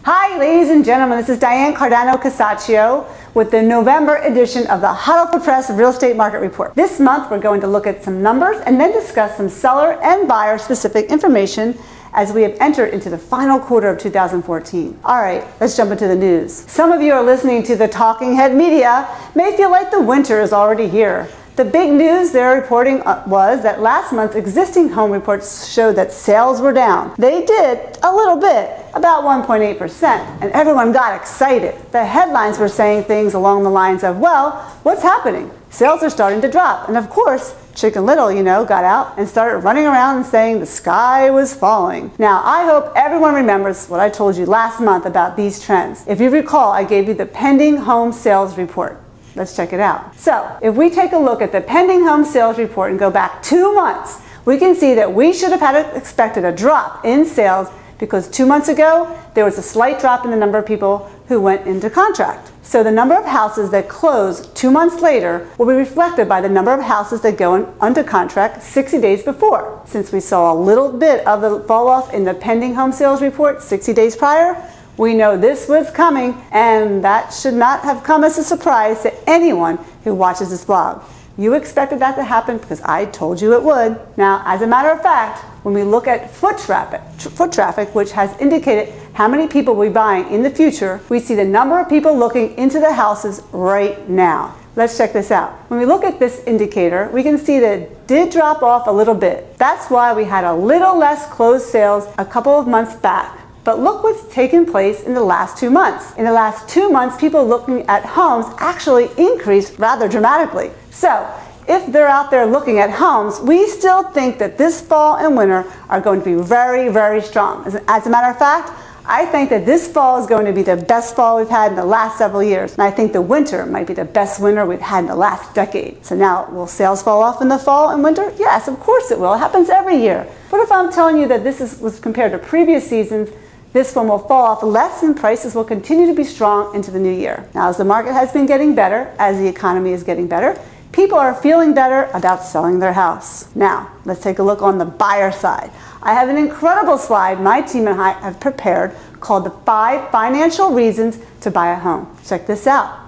Hi ladies and gentlemen, this is Diane Cardano-Casacio with the November edition of the Hot Off the Press Real Estate Market Report. This month we're going to look at some numbers and then discuss some seller and buyer specific information as we have entered into the final quarter of 2014. Alright, let's jump into the news. Some of you are listening to the talking head media may feel like the winter is already here. The big news they're reporting was that last month's existing home reports showed that sales were down. They did a little bit, about 1.8%, and everyone got excited. The headlines were saying things along the lines of, well, what's happening? Sales are starting to drop. And of course, Chicken Little, got out and started running around and saying the sky was falling. Now, I hope everyone remembers what I told you last month about these trends. If you recall, I gave you the pending home sales report. Let's check it out. So, if we take a look at the pending home sales report and go back 2 months, we can see that we should have expected a drop in sales because 2 months ago, there was a slight drop in the number of people who went into contract. So the number of houses that close 2 months later will be reflected by the number of houses that go under contract 60 days before. Since we saw a little bit of the fall off in the pending home sales report 60 days prior, we know this was coming, and that should not have come as a surprise to anyone who watches this blog. You expected that to happen because I told you it would. Now, as a matter of fact, when we look at foot traffic, which has indicated how many people will be buying in the future, we see the number of people looking into the houses right now. Let's check this out. When we look at this indicator, we can see that it did drop off a little bit. That's why we had a little less closed sales a couple of months back. But look what's taken place in the last 2 months. In the last 2 months, people looking at homes actually increased rather dramatically. So, if they're out there looking at homes, we still think that this fall and winter are going to be very, very strong. As a matter of fact, I think that this fall is going to be the best fall we've had in the last several years. And I think the winter might be the best winter we've had in the last decade. So now, will sales fall off in the fall and winter? Yes, of course it will. It happens every year. But if I'm telling you that this was compared to previous seasons, this one will fall off less and prices will continue to be strong into the new year. Now, as the market has been getting better, as the economy is getting better, people are feeling better about selling their house. Now, let's take a look on the buyer side. I have an incredible slide my team and I have prepared called the 5 financial reasons to buy a home. Check this out.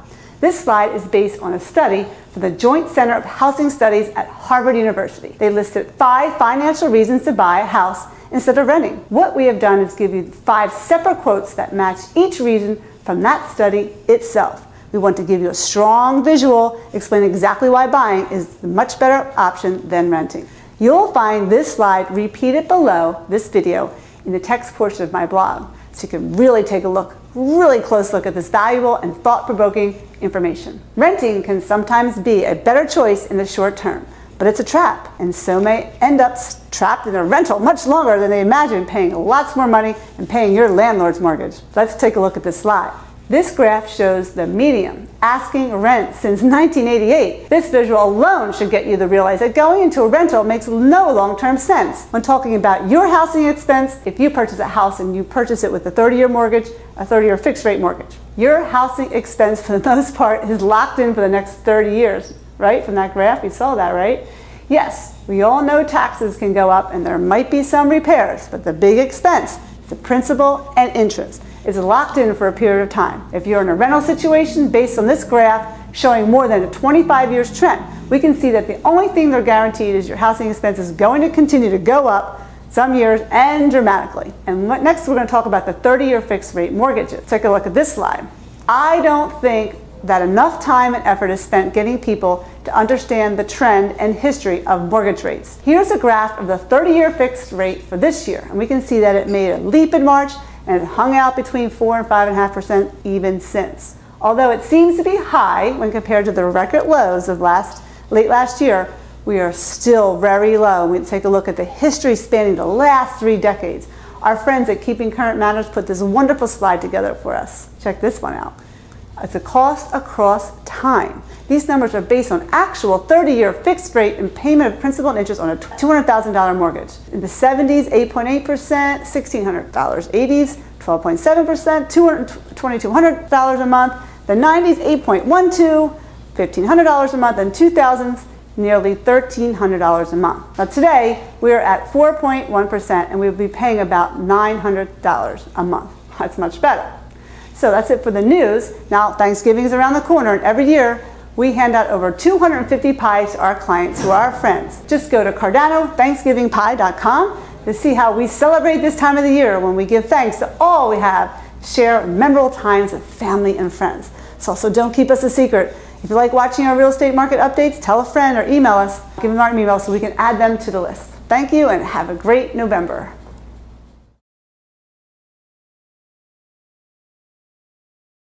This slide is based on a study from the Joint Center of Housing Studies at Harvard University. They listed 5 financial reasons to buy a house instead of renting. What we have done is give you 5 separate quotes that match each reason from that study itself. We want to give you a strong visual, explain exactly why buying is the much better option than renting. You'll find this slide repeated below this video in the text portion of my blog, so you can really take a look, really close look at this valuable and thought-provoking information. Renting can sometimes be a better choice in the short term, but it's a trap, and so may end up trapped in a rental much longer than they imagined, paying lots more money and paying your landlord's mortgage. Let's take a look at this slide. This graph shows the median asking rent since 1988. This visual alone should get you to realize that going into a rental makes no long-term sense. When talking about your housing expense, if you purchase a house and you purchase it with a 30-year mortgage, a 30-year fixed-rate mortgage, your housing expense for the most part is locked in for the next 30 years. Right? From that graph, you saw that, right? Yes, we all know taxes can go up and there might be some repairs, but the big expense, the principal and interest, is locked in for a period of time. If you're in a rental situation based on this graph showing more than a 25 years trend, we can see that the only thing they're guaranteed is your housing expense is going to continue to go up some years and dramatically. And next we're going to talk about the 30-year fixed rate mortgages. Take a look at this slide. I don't think that enough time and effort is spent getting people to understand the trend and history of mortgage rates. Here's a graph of the 30-year fixed rate for this year, and we can see that it made a leap in March and it hung out between 4 and 5.5% even since. Although it seems to be high when compared to the record lows of late last year, we are still very low. We take a look at the history spanning the last 3 decades. Our friends at Keeping Current Matters put this wonderful slide together for us. Check this one out. It's a cost across time. These numbers are based on actual 30-year fixed rate and payment of principal and interest on a $200,000 mortgage. In the 70s, 8.8%, $1,600. 80s, 12.7%, $2,200 a month. The 90s, 8.12%, $1,500 a month. And 2000s, nearly $1,300 a month. Now today, we are at 4.1% and we will be paying about $900 a month. That's much better. So that's it for the news. Now Thanksgiving is around the corner, and every year we hand out over 250 pies to our clients who are our friends. Just go to CardanoThanksgivingPie.com to see how we celebrate this time of the year when we give thanks to all we have, share memorable times with family and friends. So don't keep us a secret. If you like watching our real estate market updates, tell a friend or email us. Give them our email so we can add them to the list. Thank you and have a great November.